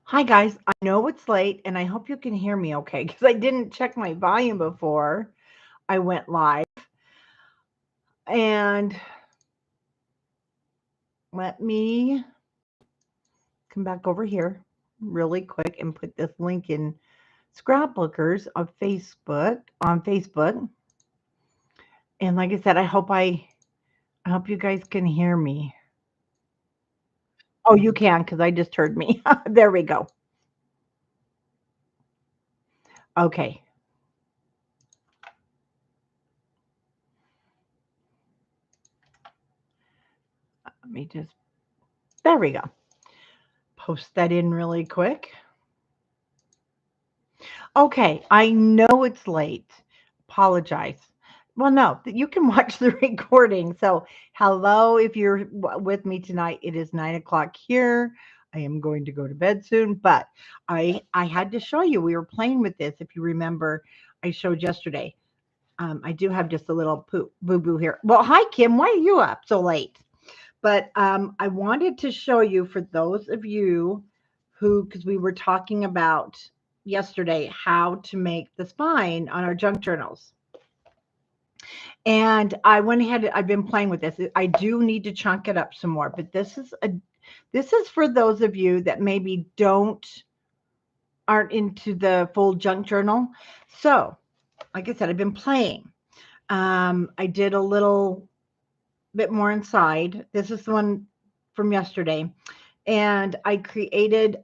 Hi guys, I know it's late and I hope you can hear me okay because I didn't check my volume before I went live. And let me come back over here really quick and put this link in Scrapbookers on Facebook. And like I said, I hope you guys can hear me. Oh, you can because I just heard me. There we go. Okay. Let me just there we go. Post that in really quick. Okay, I know it's late. Apologize. Well, no, you can watch the recording. So, hello, if you're with me tonight, it is 9 o'clock here. I am going to go to bed soon, but I had to show you. We were playing with this. If you remember, I showed yesterday. I do have just a little boo boo here. Well, hi Kim. Why are you up so late? But I wanted to show you for those of you who, because we were talking about yesterday how to make the spine on our junk journals. And I went ahead, I've been playing with this. I do need to chunk it up some more, but this is for those of you that maybe aren't into the full junk journal. So, like I said, I've been playing. I did a little bit more inside. This is the one from yesterday. And I created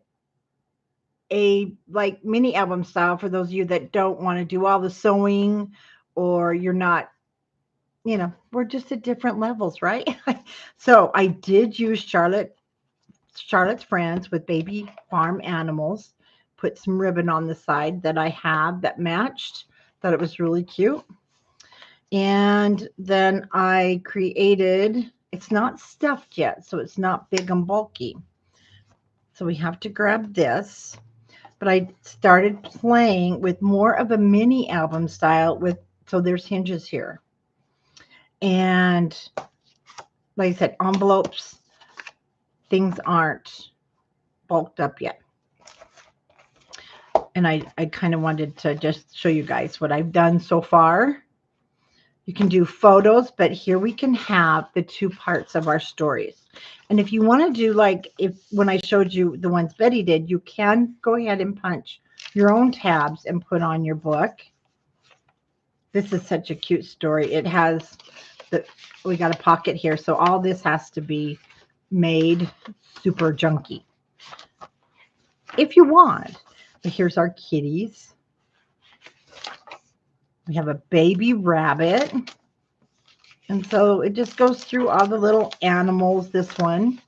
a like mini album style for those of you that don't want to do all the sewing or you're not, we're just at different levels, right? So I did use Charlotte's Friends with baby farm animals, put some ribbon on the side that I have that matched. Thought it was really cute. And then I created, it's not stuffed yet, so it's not big and bulky. So we have to grab this. But I started playing with more of a mini album style so there's hinges here. And like I said, envelopes, things aren't bulked up yet. And I kind of wanted to just show you guys what I've done so far. You can do photos, but here we can have the two parts of our stories. And if you want to do when I showed you the ones Betty did, you can go ahead and punch your own tabs and put on your book. This is such a cute story. It has we got a pocket here, so all this has to be made super junky if you want. But here's our kitties. We have a baby rabbit. And so it just goes through all the little animals, this one.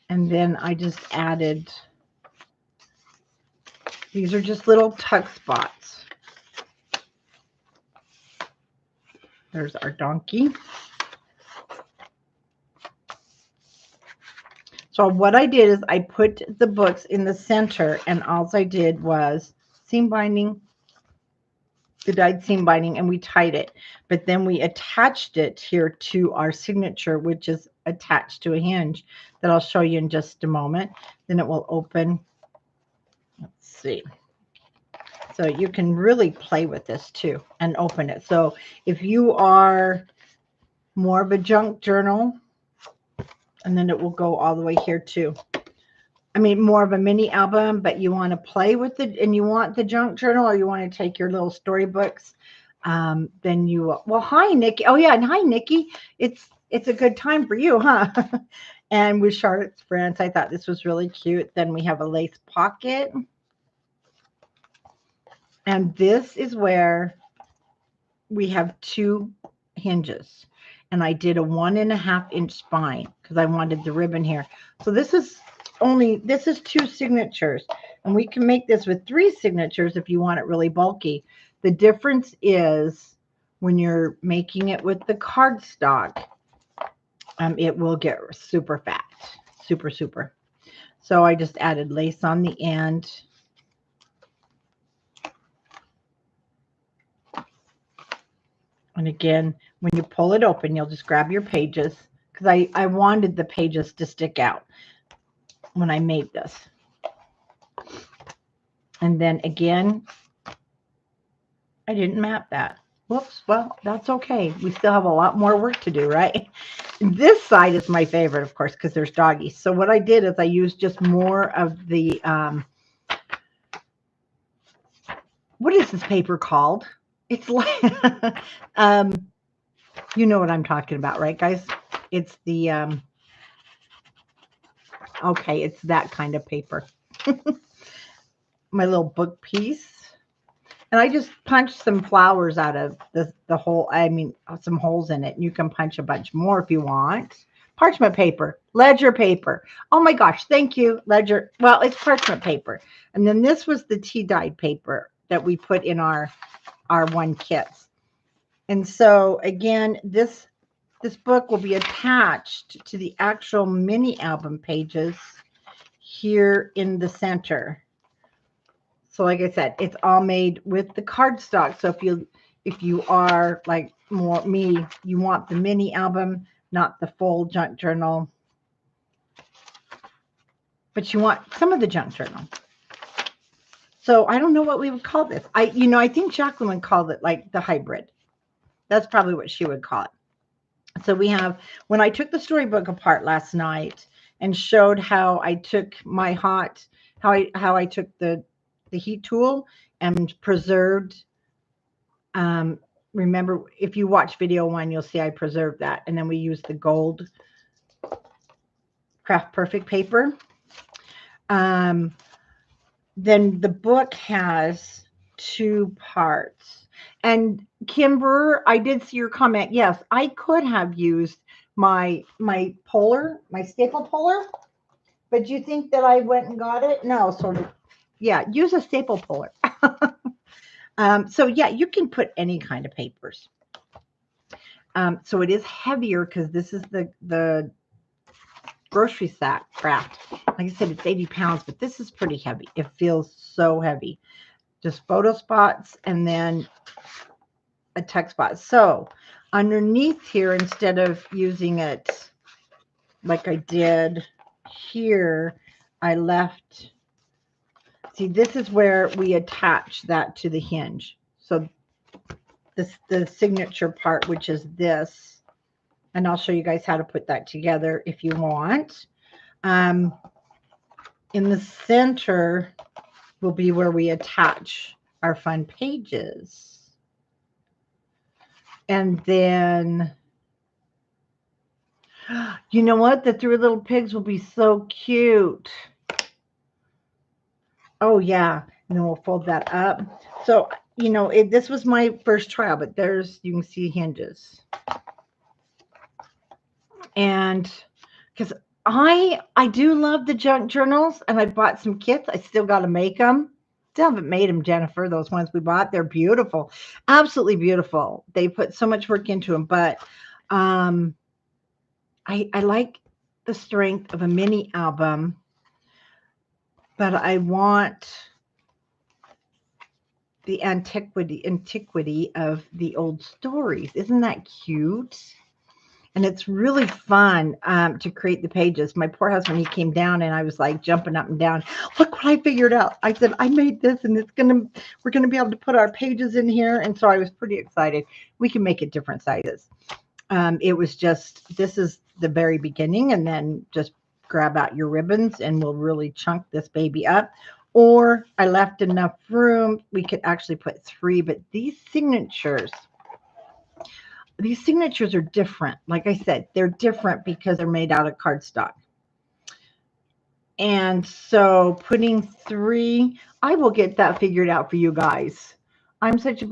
And then I just added, these are just little tuck spots. There's our donkey. So what I did is I put the books in the center, and all I did was seam binding, the dyed seam binding, and we tied it. But then we attached it here to our signature, which is attached to a hinge that I'll show you in just a moment. Then it will open. Let's see. So you can really play with this too and open it. So if you are more of a junk journal, and then it will go all the way here too. I mean, more of a mini album, but you want to play with it and you want the junk journal, or you want to take your little storybooks, then you, well, hi, Nikki. Oh, yeah. And hi, Nikki. It's a good time for you, huh? And with Charlotte's Friends, I thought this was really cute. Then we have a lace pocket. And this is where we have two hinges. And I did a 1.5-inch spine because I wanted the ribbon here. So this is two signatures, and we can make this with 3 signatures if you want it really bulky. The difference is when you're making it with the cardstock, it will get super fat, super. So I just added lace on the end. And again, when you pull it open, you'll just grab your pages, because I wanted the pages to stick out when I made this. And then again, I didn't map that. Whoops. Well, that's okay. We still have a lot more work to do, right? This side is my favorite, of course, because there's doggies. So what I did is I used just more of the, what is this paper called? It's like, you know what I'm talking about, right, guys? It's the, okay, it's that kind of paper. My little book piece. And I just punched some flowers out of the hole. I mean, some holes in it. And you can punch a bunch more if you want. Parchment paper, ledger paper. Oh my gosh, thank you, ledger. Well, it's parchment paper. And then this was the tea dyed paper that we put in our one kits. And so again, this book will be attached to the actual mini album pages here in the center. So like I said, it's all made with the cardstock. So if you are like more me, you want the mini album, not the full junk journal, but you want some of the junk journal. So I don't know what we would call this. I think Jacqueline would call it like the hybrid. That's probably what she would call it. So we have, when I took the storybook apart last night and showed how I took my how I took the heat tool and preserved, remember, if you watch video 1, you'll see I preserved that. And then we used the gold Craft Perfect paper. Then the book has 2 parts. And Kimber, I did see your comment. Yes, I could have used my puller, my staple puller. But do you think that I went and got it? No, sort of. Yeah, use a staple puller. So yeah, you can put any kind of papers. So it is heavier because this is the grocery sack craft. Like I said, it's 80 pounds, but this is pretty heavy. It feels so heavy. Just photo spots and then a text spot. So underneath here, instead of using it like I did here, I left. See, this is where we attach that to the hinge. So the signature part, which is this, and I'll show you guys how to put that together if you want. In the center will be where we attach our fun pages. And then, you know what? The 3 little pigs will be so cute. Oh, yeah. And then we'll fold that up. So, this was my first trial, but you can see hinges. And because I do love the junk journals, and I bought some kits. I still got to make them. Still haven't made them, Jennifer. Those ones we bought, they're beautiful. Absolutely beautiful. They put so much work into them, but I like the strength of a mini album, but I want the antiquity of the old stories. Isn't that cute? And it's really fun to create the pages. My poor husband, he came down and I was like jumping up and down. Look what I figured out. I said, I made this and we're going to be able to put our pages in here. And so I was pretty excited. We can make it different sizes. It was just, this is the very beginning, and then just grab out your ribbons and we'll really chunk this baby up. Or I left enough room. We could actually put 3, but these signatures are different. Like I said, they're different because they're made out of cardstock. And so putting 3, I will get that figured out for you guys. I'm such a,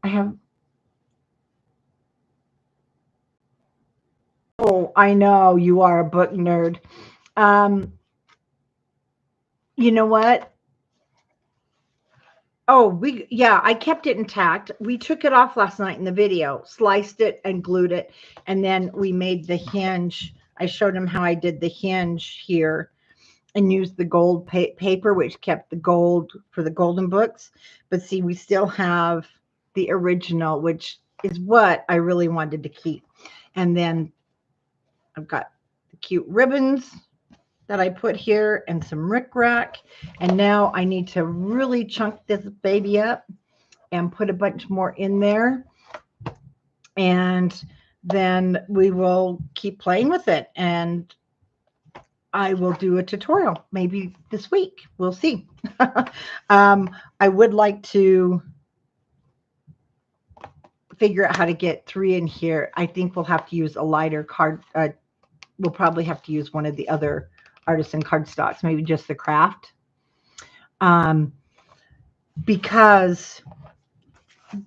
I have, oh, I know you are a book nerd. You know what? Oh, I kept it intact. We took it off last night in the video, sliced it and glued it. And then we made the hinge. I showed him how I did the hinge here and used the gold paper, which kept the gold for the golden books. But see, we still have the original, which is what I really wanted to keep. And then I've got the cute ribbons that I put here and some rickrack. And now I need to really chunk this baby up and put a bunch more in there. And then we will keep playing with it. And I will do a tutorial maybe this week. We'll see. I would like to figure out how to get 3 in here. I think we'll have to use a lighter card. We'll probably have to use one of the other artisan cardstocks, maybe just the craft. Because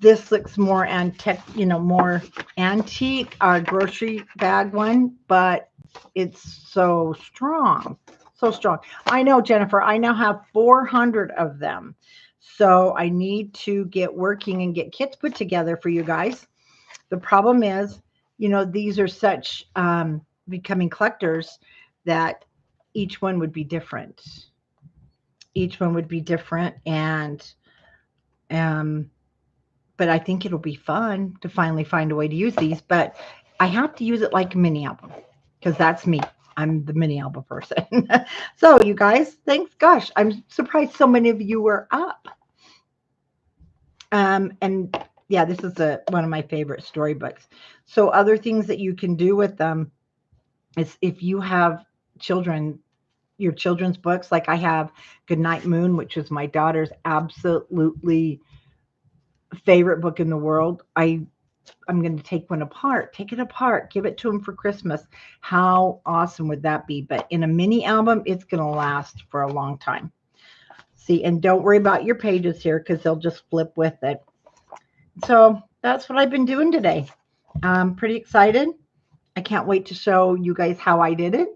this looks more antique, more antique, our grocery bag one, but it's so strong. So strong. I know, Jennifer, I now have 400 of them. So I need to get working and get kits put together for you guys. The problem is, these are such becoming collectors that each one would be different. Each one would be different. And, but I think it'll be fun to finally find a way to use these. But I have to use it like a mini album because that's me. I'm the mini album person. So you guys, thanks. Gosh, I'm surprised so many of you were up. And yeah, this is one of my favorite storybooks. So other things that you can do with them is if you have children, your children's books, like I have Goodnight Moon, which is my daughter's absolutely favorite book in the world. I'm going to take it apart, give it to him for Christmas. How awesome would that be? But in a mini album, it's going to last for a long time. See, and don't worry about your pages here because they'll just flip with it. So that's what I've been doing today. I'm pretty excited. I can't wait to show you guys how I did it.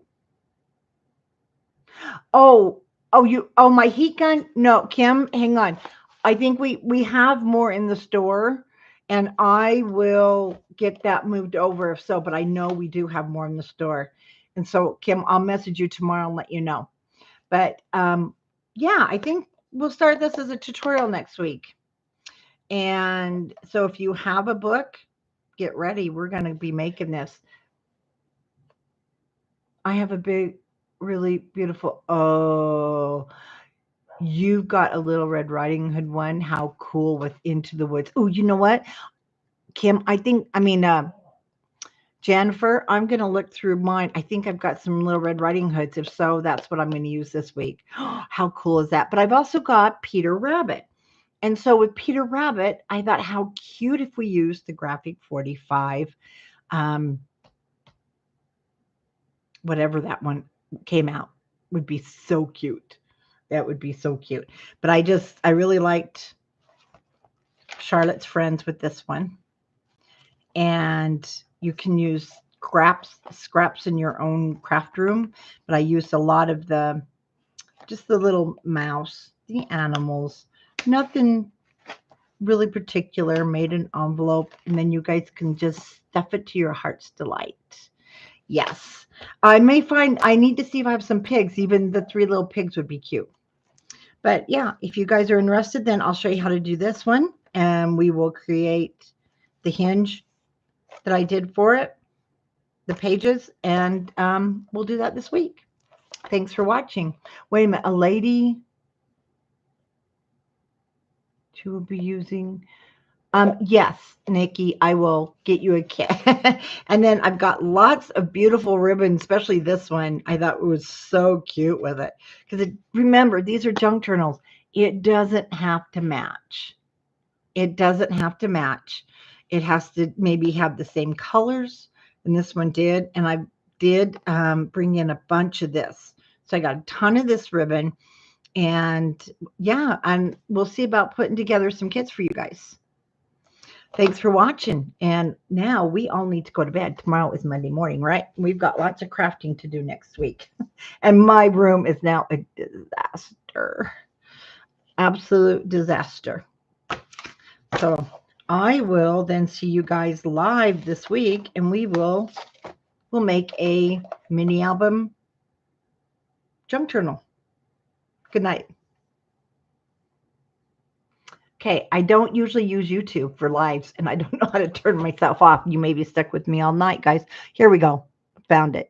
My heat gun? No, Kim, hang on. I think we have more in the store, and I will get that moved over if so, but I know we do have more in the store. And so, Kim, I'll message you tomorrow and let you know. But yeah, I think we'll start this as a tutorial next week. And so if you have a book, get ready. We're going to be making this. I have a big, really beautiful, you've got a Little Red Riding Hood one. How cool with Into the Woods. Oh, you know what, Kim, Jennifer, I'm going to look through mine. I think I've got some Little Red Riding Hoods. If so, that's what I'm going to use this week. How cool is that? But I've also got Peter Rabbit. And so with Peter Rabbit, I thought how cute if we used the Graphic 45, whatever that one came out, would be so cute. That would be so cute. But I really liked Charlotte's Friends with this one. And you can use scraps in your own craft room. But I used a lot of just the little mouse, the animals, nothing really particular, made an envelope. And then you guys can just stuff it to your heart's delight. Yes. I need to see if I have some pigs. Even the 3 little pigs would be cute. But yeah, if you guys are interested, then I'll show you how to do this one. And we will create the hinge that I did for it, the pages, and we'll do that this week. Thanks for watching. Wait a minute, a lady she will be using. Yes, Nikki, I will get you a kit. And then I've got lots of beautiful ribbons, especially this one. I thought it was so cute with it. Because remember, these are junk journals. It doesn't have to match. It doesn't have to match. It has to maybe have the same colors. And this one did. And I did bring in a bunch of this. So I got a ton of this ribbon. And yeah, and we'll see about putting together some kits for you guys. Thanks for watching. And now we all need to go to bed. Tomorrow is Monday morning, right? We've got lots of crafting to do next week. And my room is now a disaster. Absolute disaster. So I will then see you guys live this week, and we'll make a mini album junk journal. Good night. Okay, I don't usually use YouTube for lives, and I don't know how to turn myself off. You may be stuck with me all night, guys. Here we go. Found it.